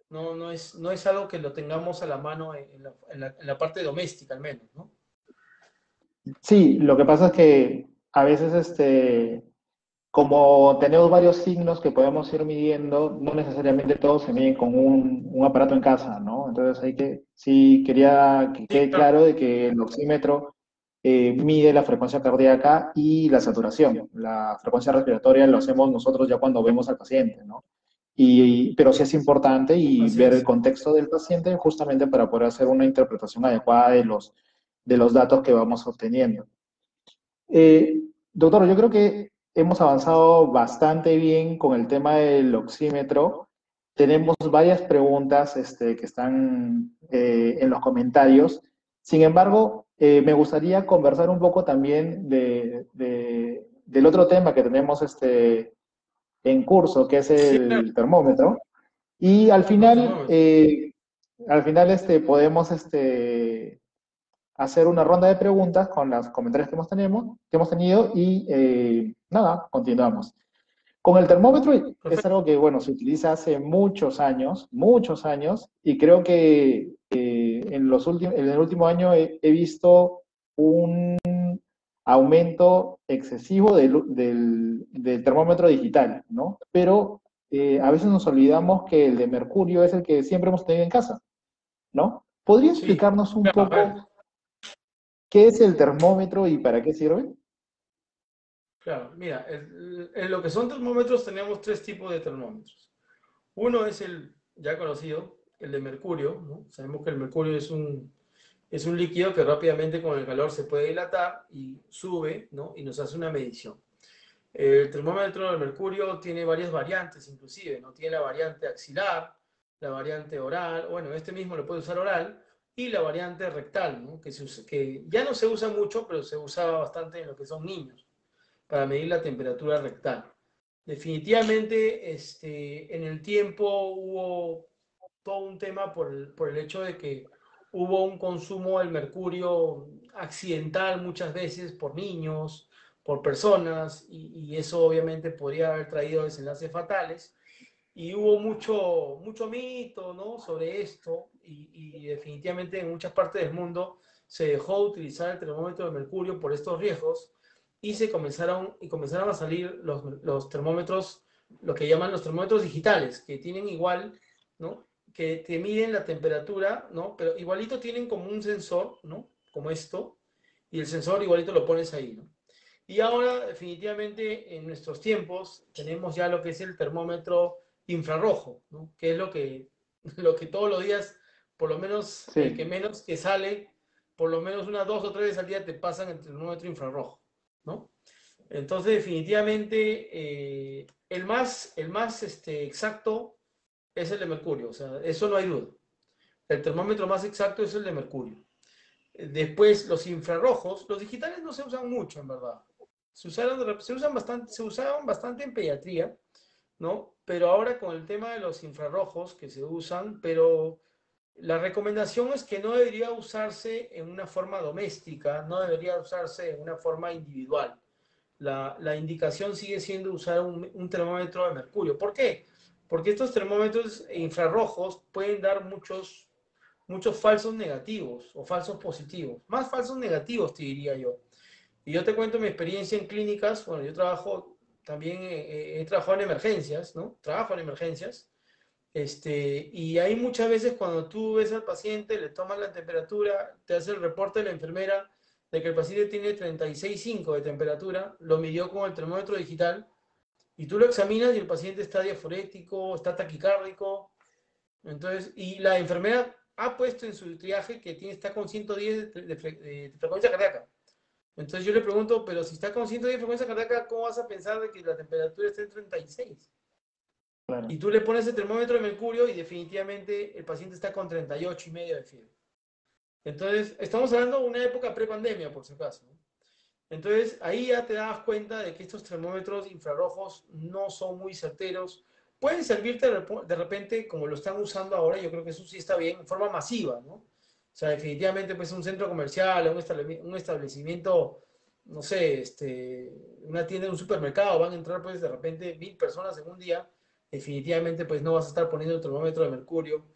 no es algo que lo tengamos a la mano en la parte doméstica al menos, ¿no? Sí, lo que pasa es que a veces, como tenemos varios signos que podemos ir midiendo, no necesariamente todos se miden con un aparato en casa, ¿no? Entonces sí quería que Sí, quede claro. claro de que el oxímetro mide la frecuencia cardíaca y la saturación. La frecuencia respiratoria lo hacemos nosotros ya cuando vemos al paciente, ¿no? Pero sí es importante y Así ver el es. contexto del paciente justamente para poder hacer una interpretación adecuada de los datos que vamos obteniendo. Doctor, yo creo que hemos avanzado bastante bien con el tema del oxímetro. Tenemos varias preguntas que están en los comentarios. Sin embargo, me gustaría conversar un poco también del otro tema que tenemos en curso, que es Sí, claro, el termómetro. Y al los final, termómetros. al final podemos hacer una ronda de preguntas con los comentarios que hemos tenido y nada, continuamos. Con el termómetro es Perfecto. algo que, bueno, se utiliza hace muchos años, y creo que en el último año he visto un aumento excesivo del termómetro digital, ¿no? Pero a veces nos olvidamos que el de mercurio es el que siempre hemos tenido en casa, ¿no? ¿Podría Sí, explicarnos un claro, a ver, poco qué es el termómetro y para qué sirve? claro, mira, en lo que son termómetros tenemos tres tipos de termómetros. Uno es el ya conocido, el de mercurio, ¿no? Sabemos que el mercurio es un líquido que rápidamente con el calor se puede dilatar y sube, ¿no? Y nos hace una medición. El termómetro del mercurio tiene varias variantes, inclusive, ¿no? Tiene la variante axilar, la variante oral, bueno, este mismo lo puede usar oral, y la variante rectal, ¿no? Que ya no se usa mucho, pero se usaba bastante en lo que son niños, para medir la temperatura rectal. Definitivamente, en el tiempo hubo todo un tema por el hecho de que hubo un consumo del mercurio accidental muchas veces por niños, por personas, y eso obviamente podría haber traído desenlaces fatales. Y hubo mucho mito, ¿no? Sobre esto, y definitivamente en muchas partes del mundo se dejó de utilizar el termómetro de mercurio por estos riesgos, y comenzaron a salir los termómetros, lo que llaman los termómetros digitales, que tienen igual, ¿no? Que te miden la temperatura, ¿no? Pero igualito tienen como un sensor, ¿no? Como esto, y el sensor igualito lo pones ahí, ¿no? Y ahora, definitivamente, en nuestros tiempos, tenemos ya lo que es el termómetro infrarrojo, ¿no? Que es lo que todos los días, por lo menos el que Sí, menos que sale, por lo menos unas 2 o 3 veces al día te pasan el termómetro infrarrojo, ¿no? Entonces, definitivamente, el más exacto es el de mercurio, o sea, eso no hay duda. El termómetro más exacto es el de mercurio. Después, los infrarrojos, los digitales no se usan mucho, en verdad. Se usaban bastante en pediatría, ¿no? Pero ahora con el tema de los infrarrojos que se usan, pero la recomendación es que no debería usarse en una forma doméstica, no debería usarse en una forma individual. La indicación sigue siendo usar un termómetro de mercurio. ¿Por qué? Porque estos termómetros infrarrojos pueden dar muchos falsos negativos o falsos positivos. Más falsos negativos, te diría yo. Y yo te cuento mi experiencia en clínicas. Bueno, yo trabajo también, he trabajado en emergencias, ¿no? Trabajo en emergencias. Y hay muchas veces cuando tú ves al paciente, le tomas la temperatura, te hace el reporte de la enfermera de que el paciente tiene 36,5 de temperatura, lo midió con el termómetro digital, y tú lo examinas y el paciente está diaforético, está taquicárdico. Entonces, y la enfermera ha puesto en su triaje que está con 110 de frecuencia cardíaca. Entonces yo le pregunto, pero si está con 110 de frecuencia cardíaca, ¿cómo vas a pensar de que la temperatura está en 36? claro. Y tú le pones el termómetro de mercurio y definitivamente el paciente está con 38,5 de fiebre. Entonces, estamos hablando de una época prepandemia, por si acaso, ¿no? Entonces, ahí ya te das cuenta de que estos termómetros infrarrojos no son muy certeros. Pueden servirte de repente, como lo están usando ahora, yo creo que eso sí está bien, en forma masiva, ¿no? O sea, definitivamente, pues un centro comercial, un establecimiento, no sé, una tienda, un supermercado, van a entrar pues de repente 1.000 personas en un día. Definitivamente, pues no vas a estar poniendo el termómetro de mercurio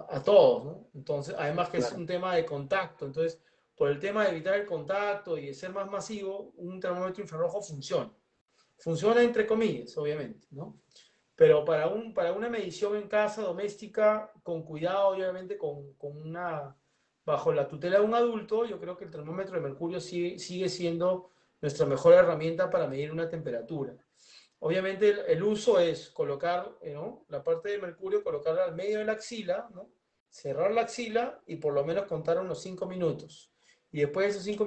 a todos, ¿no? Entonces, además que es Claro. un tema de contacto. Entonces, por el tema de evitar el contacto y de ser más masivo, un termómetro infrarrojo funciona. Funciona entre comillas, obviamente, ¿no? Pero para una medición en casa doméstica, con cuidado, obviamente, bajo la tutela de un adulto, yo creo que el termómetro de mercurio sigue siendo nuestra mejor herramienta para medir una temperatura. Obviamente el uso es colocar, ¿no? La parte de mercurio, colocarla al medio de la axila, ¿no? Cerrar la axila y por lo menos contar unos 5 minutos. Y después de esos 5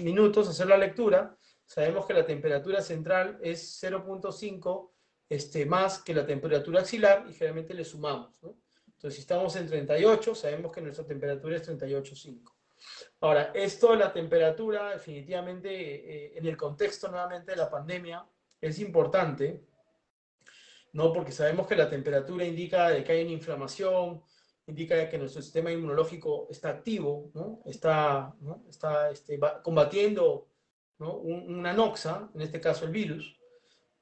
minutos hacer la lectura. Sabemos que la temperatura central es 0,5 más que la temperatura axilar, y generalmente le sumamos, ¿no? Entonces, si estamos en 38, sabemos que nuestra temperatura es 38,5. Ahora, esto de la temperatura, definitivamente, en el contexto nuevamente de la pandemia, es importante, ¿no? Porque sabemos que la temperatura indica de que hay una inflamación, indica que nuestro sistema inmunológico está activo, ¿no? Está combatiendo, ¿no? Una noxa, en este caso el virus,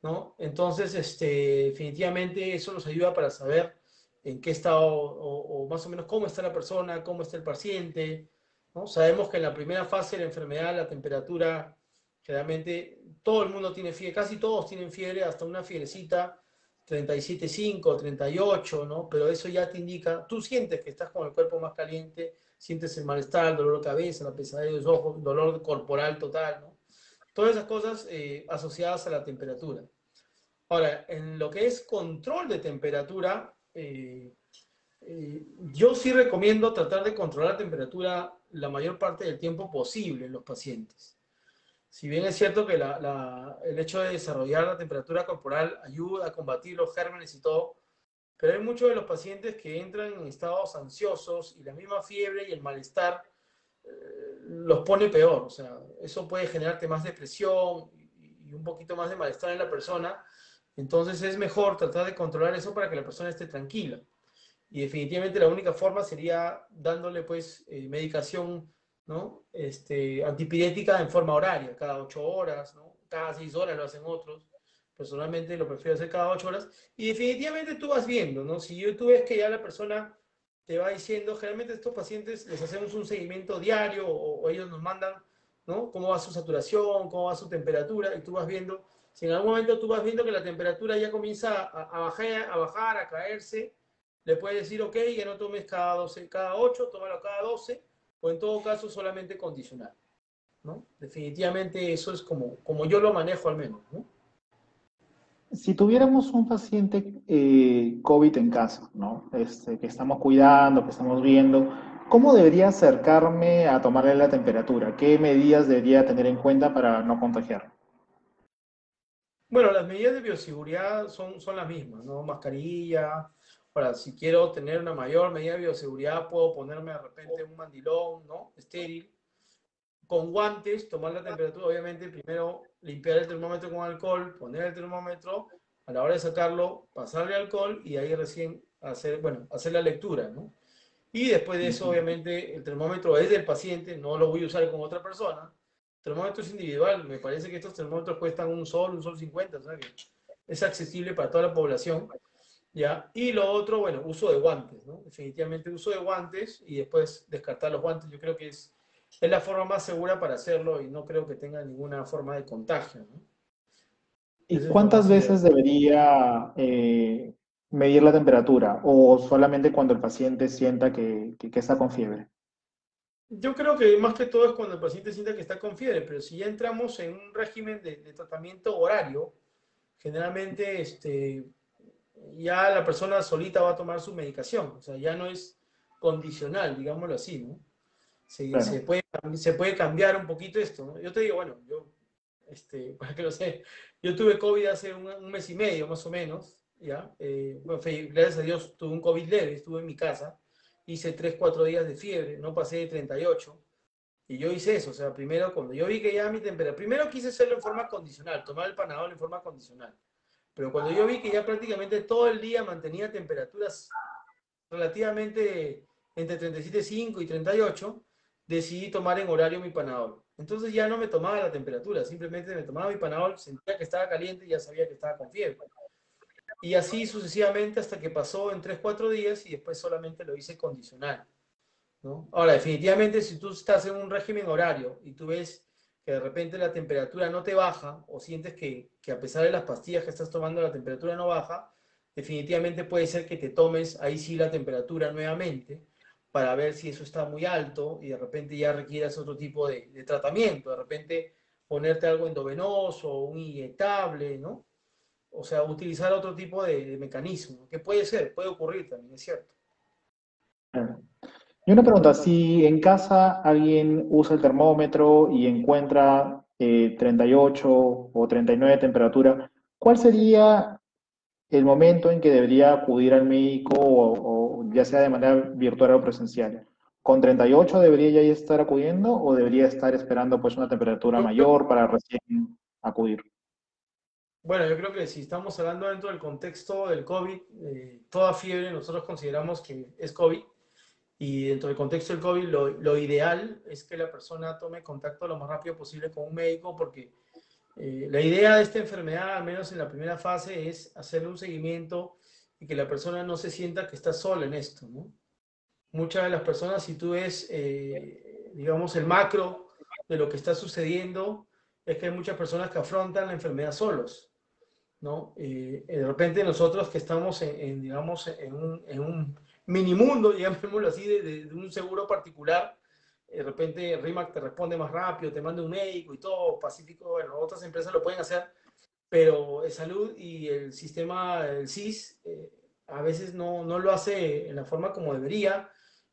¿no? Entonces, definitivamente eso nos ayuda para saber en qué estado o más o menos cómo está la persona, cómo está el paciente, ¿no? Sabemos que en la primera fase de la enfermedad la temperatura, generalmente todo el mundo tiene fiebre, casi todos tienen fiebre, hasta una fiebrecita 37,5, 38, ¿no? Pero eso ya te indica, tú sientes que estás con el cuerpo más caliente, sientes el malestar, el dolor de cabeza, la pesadez de los ojos, dolor corporal total, ¿no? Todas esas cosas asociadas a la temperatura. Ahora, en lo que es control de temperatura, yo sí recomiendo tratar de controlar la temperatura la mayor parte del tiempo posible en los pacientes. Si bien es cierto que el hecho de desarrollar la temperatura corporal ayuda a combatir los gérmenes y todo, pero hay muchos de los pacientes que entran en estados ansiosos y la misma fiebre y el malestar los pone peor. O sea, eso puede generarte más depresión y un poquito más de malestar en la persona. Entonces es mejor tratar de controlar eso para que la persona esté tranquila. Y definitivamente la única forma sería dándole pues medicación, ¿no? Antipirética en forma horaria, cada 8 horas, ¿no? Cada 6 horas lo hacen otros. Personalmente lo prefiero hacer cada 8 horas. Y definitivamente tú vas viendo, ¿no? Si tú ves que ya la persona te va diciendo, generalmente a estos pacientes les hacemos un seguimiento diario o ellos nos mandan, ¿no? Cómo va su saturación, cómo va su temperatura, y tú vas viendo, si en algún momento tú vas viendo que la temperatura ya comienza a bajar, a caerse, le puedes decir, ok, ya no tomes cada 12, cada 8, tómalo cada 12, o en todo caso solamente condicional, ¿no? Definitivamente eso es como yo lo manejo al menos, ¿no? Si tuviéramos un paciente COVID en casa, ¿no? Que estamos cuidando, que estamos viendo, ¿cómo debería acercarme a tomarle la temperatura? ¿Qué medidas debería tener en cuenta para no contagiar? Bueno, las medidas de bioseguridad son las mismas, ¿no? Mascarilla. Ahora, si quiero tener una mayor medida de bioseguridad, puedo ponerme de repente un mandilón, ¿no? Estéril, con guantes, tomar la temperatura, obviamente, primero limpiar el termómetro con alcohol, poner el termómetro, a la hora de sacarlo, pasarle alcohol y ahí recién hacer la lectura, ¿no? Y después de eso, obviamente, el termómetro es del paciente, no lo voy a usar con otra persona. El termómetro es individual, me parece que estos termómetros cuestan un sol 50, o sea que es accesible para toda la población, ¿ya? Y lo otro, bueno, uso de guantes, ¿no? Definitivamente uso de guantes y después descartar los guantes, yo creo que es la forma más segura para hacerlo y no creo que tenga ninguna forma de contagio, ¿no? ¿Y Eso es lo cuántas más ideal. veces debería medir la temperatura? ¿O solamente cuando el paciente sienta que está con fiebre? Yo creo que más que todo es cuando el paciente sienta que está con fiebre, pero si ya entramos en un régimen de tratamiento horario, generalmente ya la persona solita va a tomar su medicación, o sea, ya no es condicional, digámoslo así, ¿no? Se, se Claro. puede, se puede cambiar un poquito esto, ¿no? Yo te digo, bueno, para que lo sé, yo tuve COVID hace un mes y medio más o menos, ¿ya? Bueno, gracias a Dios tuve un COVID leve, estuve en mi casa, hice 3 4 días de fiebre, no pasé de 38, y yo hice eso, o sea, primero cuando yo vi que ya mi temperatura, primero quise hacerlo en forma condicional, tomar el Panadol en forma condicional, pero cuando yo vi que ya prácticamente todo el día mantenía temperaturas relativamente entre 37,5 y 38, decidí tomar en horario mi Panadol. Entonces ya no me tomaba la temperatura, simplemente me tomaba mi Panadol, sentía que estaba caliente y ya sabía que estaba con fiebre. Y así sucesivamente hasta que pasó en 3 4 días y después solamente lo hice condicional, ¿no? Ahora, definitivamente, si tú estás en un régimen horario y tú ves que de repente la temperatura no te baja o sientes que a pesar de las pastillas que estás tomando la temperatura no baja, definitivamente puede ser que te tomes ahí sí la temperatura nuevamente para ver si eso está muy alto y de repente ya requieras otro tipo de tratamiento, de repente ponerte algo endovenoso o un inyectable, ¿no? O sea, utilizar otro tipo de mecanismo, que puede ser, puede ocurrir también, es cierto. Claro. Y una pregunta, si en casa alguien usa el termómetro y encuentra 38 o 39 de temperatura, ¿cuál sería el momento en que debería acudir al médico o ya sea de manera virtual o presencial? ¿Con 38 debería ya estar acudiendo o debería estar esperando pues una temperatura Yo mayor para recién acudir? Bueno, yo creo que si estamos hablando dentro del contexto del COVID, toda fiebre nosotros consideramos que es COVID. Y dentro del contexto del COVID, lo ideal es que la persona tome contacto lo más rápido posible con un médico porque la idea de esta enfermedad, al menos en la primera fase, es hacerle un seguimiento y que la persona no se sienta que está sola en esto, ¿no? Muchas de las personas, si tú ves, digamos, el macro de lo que está sucediendo, es que hay muchas personas que afrontan la enfermedad solos, ¿no? De repente nosotros que estamos digamos, en un mini mundo, llamémoslo así, de un seguro particular, de repente RIMAC te responde más rápido, te manda un médico y todo, Pacífico, bueno, otras empresas lo pueden hacer, pero salud y el sistema, el SIS, a veces no lo hace en la forma como debería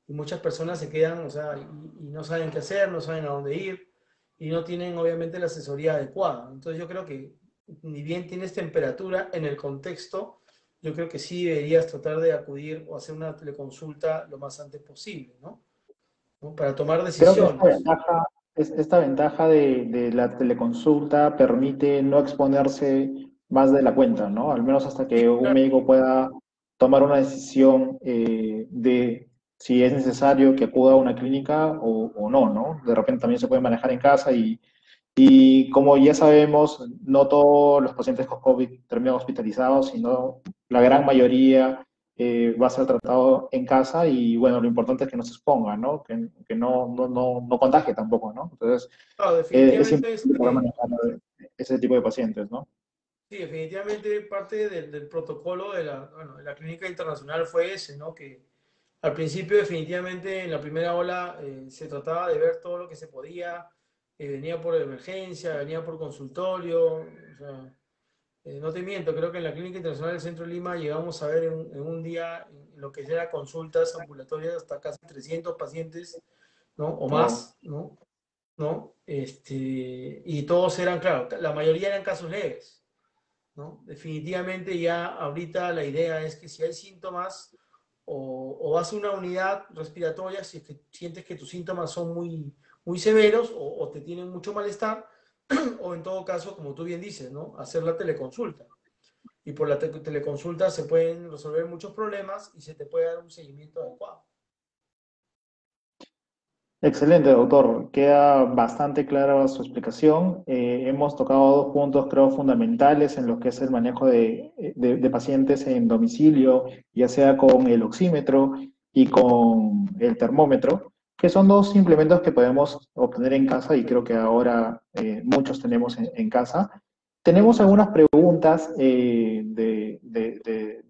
y muchas personas se quedan, o sea, y no saben qué hacer, no saben a dónde ir y no tienen obviamente la asesoría adecuada. Entonces yo creo que ni bien tienes temperatura en el contexto, yo creo que sí deberías tratar de acudir o hacer una teleconsulta lo más antes posible, ¿no? ¿No? Para tomar Creo que decisiones. esta ventaja de la teleconsulta permite no exponerse más de la cuenta, ¿no? Al menos hasta que un Claro, médico pueda tomar una decisión de si es necesario que acuda a una clínica o no, ¿no? De repente también se puede manejar en casa y como ya sabemos, no todos los pacientes con COVID terminan hospitalizados, sino la gran mayoría va a ser tratado en casa y bueno, lo importante es que no se exponga, ¿no? Que no contagie tampoco, ¿no? Entonces, claro, es definitivamente importante poder manejar ese tipo de pacientes, ¿no? sí, definitivamente parte del protocolo de bueno, de la clínica internacional fue ese, ¿no? Que al principio definitivamente en la primera ola se trataba de ver todo lo que se podía, venía por emergencia, venía por consultorio, o sea, no te miento, creo que en la clínica internacional del Centro de Lima llegamos a ver en un día en lo que era consultas ambulatorias hasta casi 300 pacientes, ¿no? O Wow. más, ¿no? ¿No? Y todos eran, claro, la mayoría eran casos leves. ¿No? Definitivamente ya ahorita la idea es que si hay síntomas o vas a una unidad respiratoria, si es que sientes que tus síntomas son muy severos o te tienen mucho malestar, o en todo caso, como tú bien dices, ¿no? Hacer la teleconsulta. Y por la teleconsulta se pueden resolver muchos problemas y se te puede dar un seguimiento adecuado. Excelente, doctor. Queda bastante clara su explicación. Hemos tocado dos puntos, creo, fundamentales en lo que es el manejo de pacientes en domicilio, ya sea con el oxímetro y con el termómetro, que son dos implementos que podemos obtener en casa y creo que ahora muchos tenemos en casa. Tenemos algunas preguntas de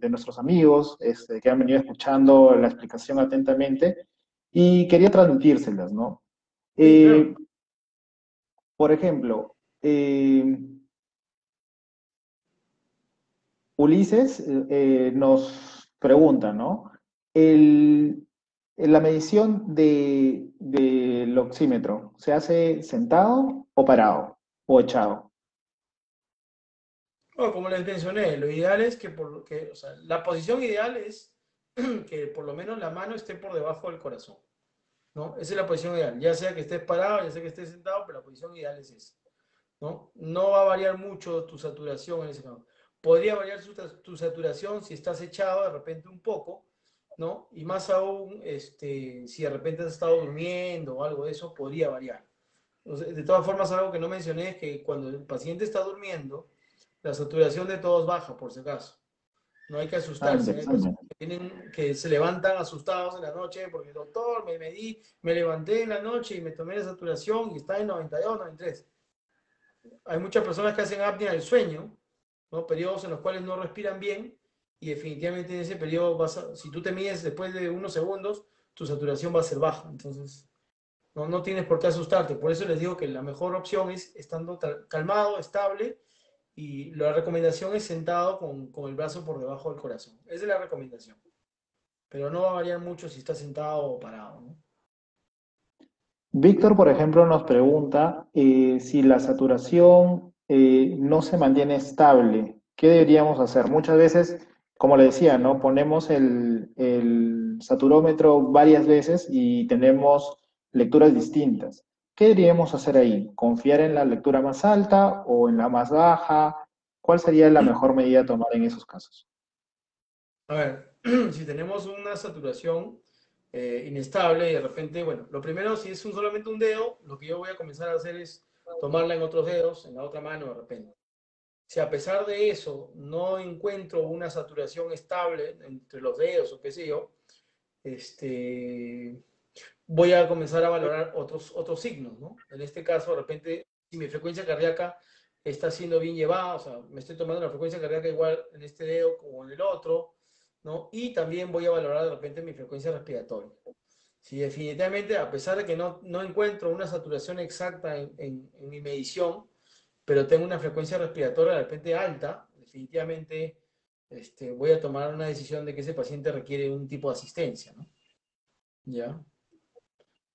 nuestros amigos que han venido escuchando la explicación atentamente y quería transmitírselas, ¿no? Sí, Eh, claro. por ejemplo, Ulises nos pregunta, ¿no? El, la medición del oxímetro, ¿se hace sentado o parado o echado? Bueno, como les mencioné, lo ideal es o sea, la posición ideal es que por lo menos la mano esté por debajo del corazón. ¿No? Esa es la posición ideal, ya sea que estés parado, ya sea que estés sentado, pero la posición ideal es esa, ¿no? No va a variar mucho tu saturación en ese caso. Podría variar tu saturación si estás echado de repente un poco, ¿no? Y más aún, si de repente has estado durmiendo o algo de eso, podría variar. Entonces, de todas formas, algo que no mencioné es que cuando el paciente está durmiendo, la saturación de todos baja, por si acaso. No hay que Ah, asustarse. Hay interesante. pacientes que se levantan asustados en la noche porque, doctor, me medí, me levanté en la noche y me tomé la saturación y está en 92, 93. Hay muchas personas que hacen apnea del sueño, ¿no? Periodos en los cuales no respiran bien y definitivamente en ese periodo si tú te mides después de unos segundos, tu saturación va a ser baja. Entonces, no tienes por qué asustarte. Por eso les digo que la mejor opción es estando calmado, estable y la recomendación es sentado con el brazo por debajo del corazón. Esa es la recomendación. Pero no va a variar mucho si está sentado o parado, ¿no? Víctor, por ejemplo, nos pregunta si la saturación no se mantiene estable, ¿qué deberíamos hacer? Muchas veces, como le decía, ¿no? Ponemos el saturómetro varias veces y tenemos lecturas distintas. ¿Qué deberíamos hacer ahí? ¿Confiar en la lectura más alta o en la más baja? ¿Cuál sería la mejor medida a tomar en esos casos? A ver, si tenemos una saturación inestable y de repente, bueno, lo primero, si es solamente un dedo, lo que yo voy a comenzar a hacer es tomarla en otros dedos, en la otra mano de repente. Si a pesar de eso no encuentro una saturación estable entre los dedos o qué sé yo, voy a comenzar a valorar otros signos, ¿no? En este caso, de repente, si mi frecuencia cardíaca está siendo bien llevada, o sea, me estoy tomando la frecuencia cardíaca igual en este dedo como en el otro, ¿no? Y también voy a valorar de repente mi frecuencia respiratoria. Si definitivamente, a pesar de que no encuentro una saturación exacta en mi medición, pero tengo una frecuencia respiratoria de repente alta, definitivamente voy a tomar una decisión de que ese paciente requiere un tipo de asistencia, ¿no? ¿Ya?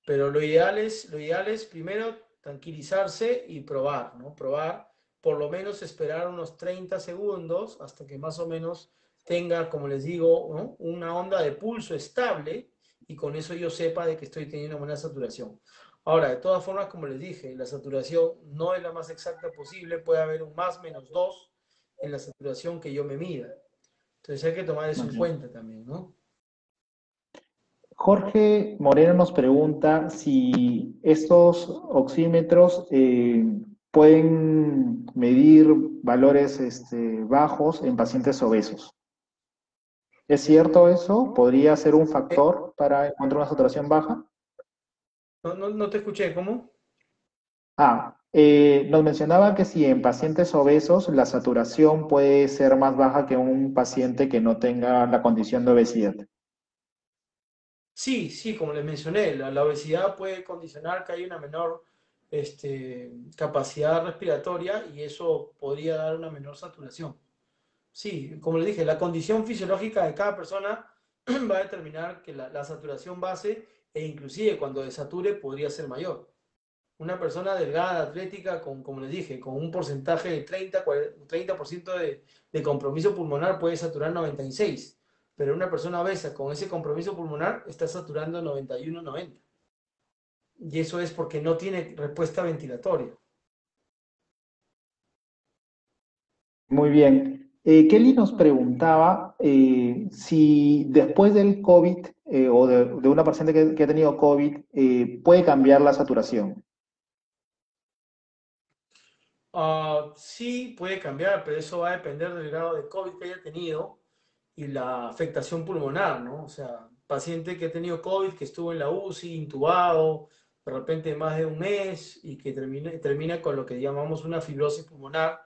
Pero lo ideal es primero tranquilizarse y probar, ¿no? Probar, por lo menos esperar unos 30 segundos hasta que más o menos tenga, como les digo, ¿no? Una onda de pulso estable y con eso yo sepa de que estoy teniendo buena saturación. Ahora, de todas formas, como les dije, la saturación no es la más exacta posible, puede haber un más menos 2 en la saturación que yo me mida. Entonces hay que tomar eso Muy en bien. cuenta también, ¿no? Jorge Moreno nos pregunta si estos oxímetros pueden medir valores bajos en pacientes obesos. ¿Es cierto eso? ¿Podría ser un Eh, factor para encontrar una saturación baja? no te escuché, ¿cómo? Nos mencionaba que si en pacientes obesos la saturación puede ser más baja que un paciente que no tenga la condición de obesidad. Sí, sí, como les mencioné, la obesidad puede condicionar que haya una menor capacidad respiratoria y eso podría dar una menor saturación. Sí, como les dije, la condición fisiológica de cada persona va a determinar que la saturación base e inclusive cuando desature podría ser mayor. Una persona delgada, atlética, como les dije, con un porcentaje de 30% de compromiso pulmonar puede saturar 96, pero una persona obesa con ese compromiso pulmonar está saturando 91, 90. Y eso es porque no tiene respuesta ventilatoria. Muy bien. Kelly nos preguntaba si después del COVID o de una paciente que ha tenido COVID puede cambiar la saturación. Sí, puede cambiar, pero eso va a depender del grado de COVID que haya tenido y la afectación pulmonar, ¿no? O sea, paciente que ha tenido COVID, que estuvo en la UCI, intubado, de repente más de un mes y que termina con lo que llamamos una fibrosis pulmonar,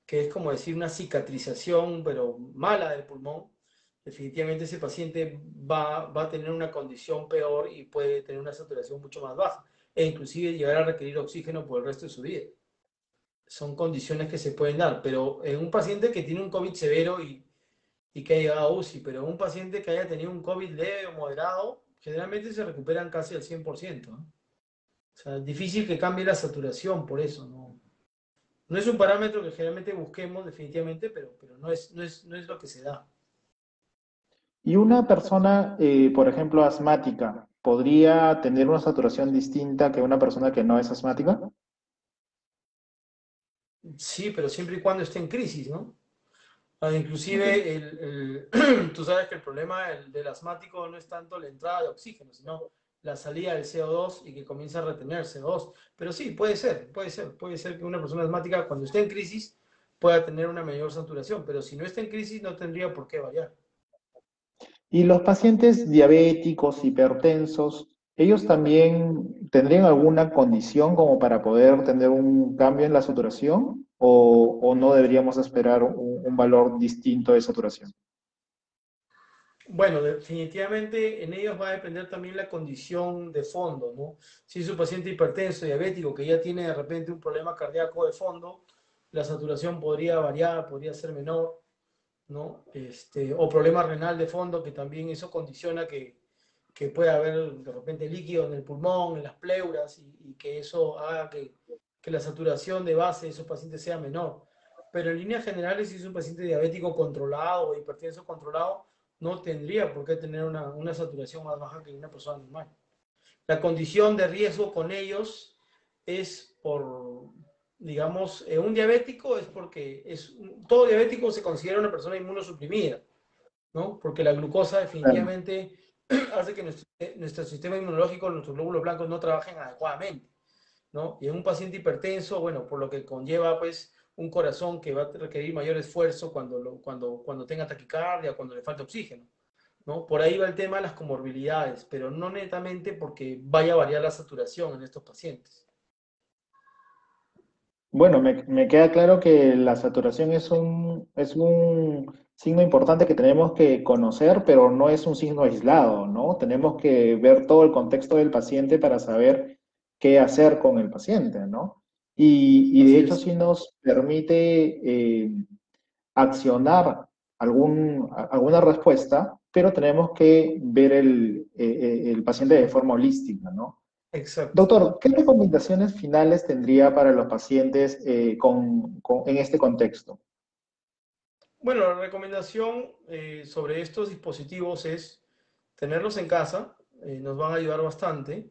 que es como decir una cicatrización, pero mala del pulmón. Definitivamente ese paciente va a tener una condición peor y puede tener una saturación mucho más baja e inclusive llegar a requerir oxígeno por el resto de su vida. Son condiciones que se pueden dar, pero en un paciente que tiene un COVID severo y que ha llegado a UCI, pero un paciente que haya tenido un COVID leve o moderado, generalmente se recuperan casi al 100%, ¿no? O sea, es difícil que cambie la saturación por eso, ¿no? No es un parámetro que generalmente busquemos definitivamente, pero no es lo que se da. Y una persona, por ejemplo, asmática, ¿podría tener una saturación distinta que una persona que no es asmática? Sí, pero siempre y cuando esté en crisis, ¿no? Ok. Inclusive, tú sabes que el problema del asmático no es tanto la entrada de oxígeno, sino la salida del CO2 y que comienza a retener CO2. Pero sí, puede ser que una persona asmática cuando esté en crisis pueda tener una mayor saturación, pero si no está en crisis no tendría por qué variar. ¿Y los pacientes diabéticos, hipertensos, ellos también tendrían alguna condición como para poder tener un cambio en la saturación o no deberíamos esperar un valor distinto de saturación? Bueno, definitivamente en ellos va a depender también la condición de fondo, ¿no? Si es un paciente hipertenso, diabético, que ya tiene de repente un problema cardíaco de fondo, la saturación podría variar, podría ser menor, ¿no? O problema renal de fondo, que también eso condiciona que pueda haber de repente líquido en el pulmón, en las pleuras, y que eso haga que la saturación de base de esos pacientes sea menor. Pero en líneas generales, si es un paciente diabético controlado o hipertenso controlado, no tendría por qué tener una saturación más baja que una persona normal. La condición de riesgo con ellos es por, digamos, un diabético es porque todo diabético se considera una persona inmunosuprimida, ¿no? Porque la glucosa Claro. definitivamente hace que nuestro sistema inmunológico, nuestros glóbulos blancos no trabajen adecuadamente, ¿no? Y en un paciente hipertenso, bueno, por lo que conlleva, pues, un corazón que va a requerir mayor esfuerzo cuando tenga taquicardia, cuando le falta oxígeno, ¿no? Por ahí va el tema de las comorbilidades, pero no netamente porque vaya a variar la saturación en estos pacientes. Bueno, me queda claro que la saturación es un signo importante que tenemos que conocer, pero no es un signo aislado, ¿no? Tenemos que ver todo el contexto del paciente para saber qué hacer con el paciente, ¿no? Y de Así hecho es. sí nos permite accionar alguna respuesta, pero tenemos que ver el paciente de forma holística, ¿no? Exacto. Doctor, ¿qué recomendaciones finales tendría para los pacientes en este contexto? Bueno, la recomendación sobre estos dispositivos es tenerlos en casa, nos van a ayudar bastante,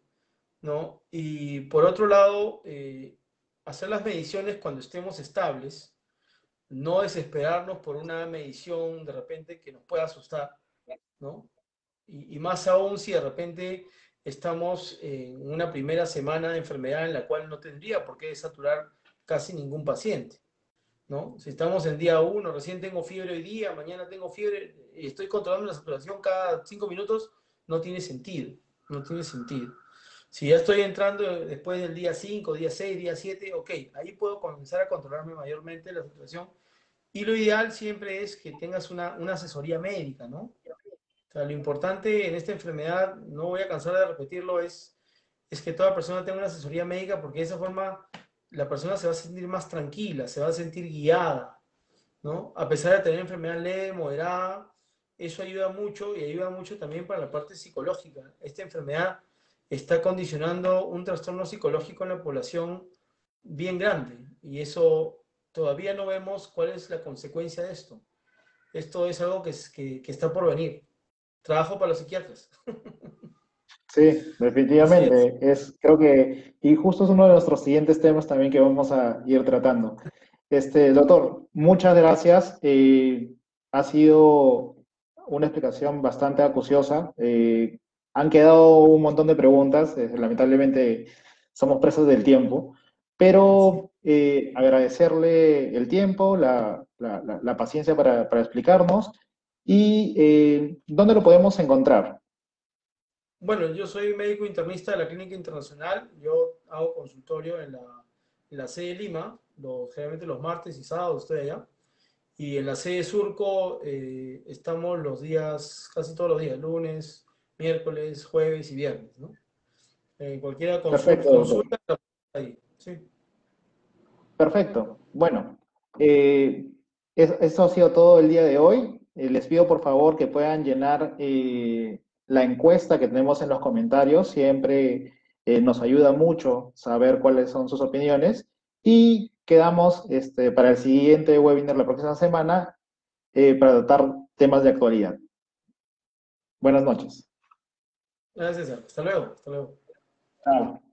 ¿no? Y por otro lado, hacer las mediciones cuando estemos estables, no desesperarnos por una medición de repente que nos pueda asustar, ¿no? Y más aún si de repente estamos en una primera semana de enfermedad en la cual no tendría por qué saturar casi ningún paciente, ¿no? Si estamos en día uno, recién tengo fiebre hoy día, mañana tengo fiebre y estoy controlando la saturación cada 5 minutos, no tiene sentido, no tiene sentido. Si ya estoy entrando después del día 5, día 6, día 7, ok, ahí puedo comenzar a controlarme mayormente la saturación. Y lo ideal siempre es que tengas una asesoría médica, ¿no? O sea, lo importante en esta enfermedad, no voy a cansar de repetirlo, es que toda persona tenga una asesoría médica porque de esa forma la persona se va a sentir más tranquila, se va a sentir guiada, ¿no? A pesar de tener enfermedad leve, moderada, eso ayuda mucho y ayuda mucho también para la parte psicológica. Esta enfermedad está condicionando un trastorno psicológico en la población bien grande y eso todavía no vemos cuál es la consecuencia de esto. Esto es algo que está por venir. Trabajo para los psiquiatras. Sí, Así es. definitivamente. Creo que, y justo es uno de nuestros siguientes temas también que vamos a ir tratando. Doctor, muchas gracias. Ha sido una explicación bastante acuciosa. Han quedado un montón de preguntas. Lamentablemente somos presos del tiempo, Así. pero agradecerle el tiempo, la paciencia para explicarnos y dónde lo podemos encontrar. Bueno, yo soy médico internista de la Clínica Internacional. Yo hago consultorio en la sede de Lima, generalmente los martes y sábados estoy allá. Y en la sede de Surco estamos los días, casi todos los días, lunes, miércoles, jueves y viernes, ¿no? Cualquiera Perfecto, doctor. consulta ahí, sí. Perfecto. Bueno, eso ha sido todo el día de hoy. Les pido por favor que puedan llenar la encuesta que tenemos en los comentarios. Siempre nos ayuda mucho saber cuáles son sus opiniones. Y quedamos para el siguiente webinar la próxima semana para tratar temas de actualidad. Buenas noches. Gracias, César. Hasta luego, hasta luego. Chao.